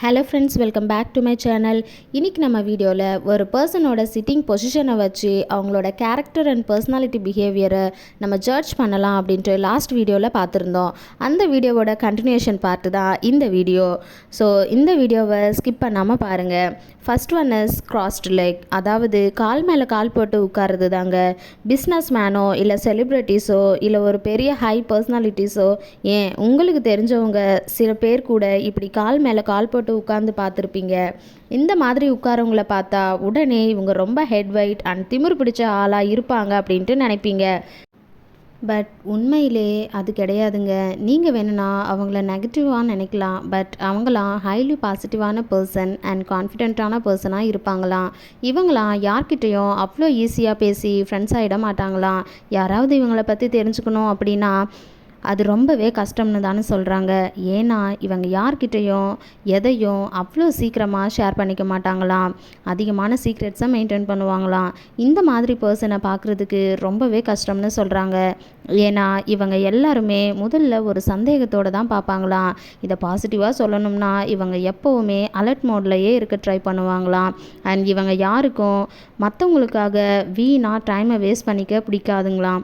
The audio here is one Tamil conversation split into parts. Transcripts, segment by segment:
Hello friends, welcome back to my channel. இன்றைக்கி நம்ம வீடியோவில் ஒரு பர்சனோட சிட்டிங் பொசிஷனை வச்சு அவங்களோட கேரக்டர் அண்ட் பர்சனாலிட்டி பிஹேவியரை நம்ம ஜட்ஜ் பண்ணலாம் அப்படின்ட்டு லாஸ்ட் வீடியோவில் பார்த்துருந்தோம். அந்த வீடியோவோட கண்டினியூஷன் பார்ட்டு தான் இந்த வீடியோ. ஸோ இந்த வீடியோவை ஸ்கிப் பண்ணாமல் பாருங்கள். First one is crossed leg, அதாவது கால் மேலே கால் போட்டு உட்காருது தாங்க. பிஸ்னஸ் மேனோ இல்லை செலிப்ரிட்டிஸோ இல்லை ஒரு பெரிய ஹை பர்சனாலிட்டிஸோ, ஏன் உங்களுக்கு தெரிஞ்சவங்க சில பேர் கூட இப்படி கால் மேலே கால் போட்டு உட்கார்ந்து பார்த்துருப்பீங்க. இந்த மாதிரி உட்காரவங்கள பார்த்தா உடனே இவங்க ரொம்ப ஹெட் வெயிட் அண்ட் திமிரு பிடிச்ச ஆளாக இருப்பாங்க அப்படின்ட்டு நினைப்பீங்க. பட் உண்மையிலே அது கிடையாதுங்க. நீங்கள் வேணும்னா அவங்கள நெகட்டிவாக நினைக்கலாம், பட் அவங்களாம் ஹைலி பாசிட்டிவான பர்சன் அண்ட் கான்ஃபிடென்ட்டான பர்சனாக இருப்பாங்களாம். இவங்களாம் யார்கிட்டையும் அவ்வளோ ஈஸியாக பேசி ஃப்ரெண்ட்ஸ் ஆகிட மாட்டாங்களாம். யாராவது இவங்களை பற்றி தெரிஞ்சுக்கணும் அப்படின்னா அது ரொம்பவே கஷ்டம்னு தானே சொல்கிறாங்க. ஏன்னா இவங்க யார்கிட்டையும் எதையும் அவ்வளோ சீக்கிரமாக ஷேர் பண்ணிக்க மாட்டாங்களாம். அதிகமான சீக்ரெட்ஸை மெயின்டைன் பண்ணுவாங்களாம். இந்த மாதிரி பர்சனை பார்க்குறதுக்கு ரொம்பவே கஷ்டம்னு சொல்கிறாங்க. ஏன்னா இவங்க எல்லாருமே முதல்ல ஒரு சந்தேகத்தோடு தான் பார்ப்பாங்களாம். இதை பாசிட்டிவாக சொல்லணும்னா இவங்க எப்போவுமே அலர்ட் மோட்லேயே இருக்க ட்ரை பண்ணுவாங்களாம். அண்ட் இவங்க யாருக்கும் மற்றவங்களுக்காக வீணாக டைமை வேஸ்ட் பண்ணிக்க பிடிக்காதுங்களாம்.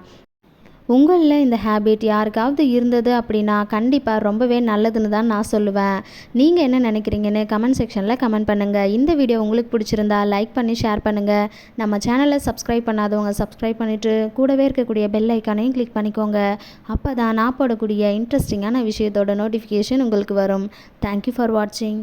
உங்களில் இந்த ஹேபிட் யாருக்காவது இருந்தது அப்படின்னா கண்டிப்பாக ரொம்பவே நல்லதுன்னு தான் நான் சொல்லுவேன். நீங்கள் என்ன நினைக்கிறீங்கன்னு கமெண்ட் செக்ஷனில் கமெண்ட் பண்ணுங்கள். இந்த வீடியோ உங்களுக்கு பிடிச்சிருந்தா லைக் பண்ணி ஷேர் பண்ணுங்கள். நம்ம சேனலை சப்ஸ்கிரைப் பண்ணாதவங்க சப்ஸ்கிரைப் பண்ணிவிட்டு கூடவே இருக்கக்கூடிய பெல் ஐக்கானையும் கிளிக் பண்ணிக்கோங்க. அப்போ தான் நான் போடக்கூடிய இன்ட்ரெஸ்டிங்கான விஷயத்தோட நோட்டிஃபிகேஷன் உங்களுக்கு வரும். தேங்க்யூ ஃபார் வாட்சிங்.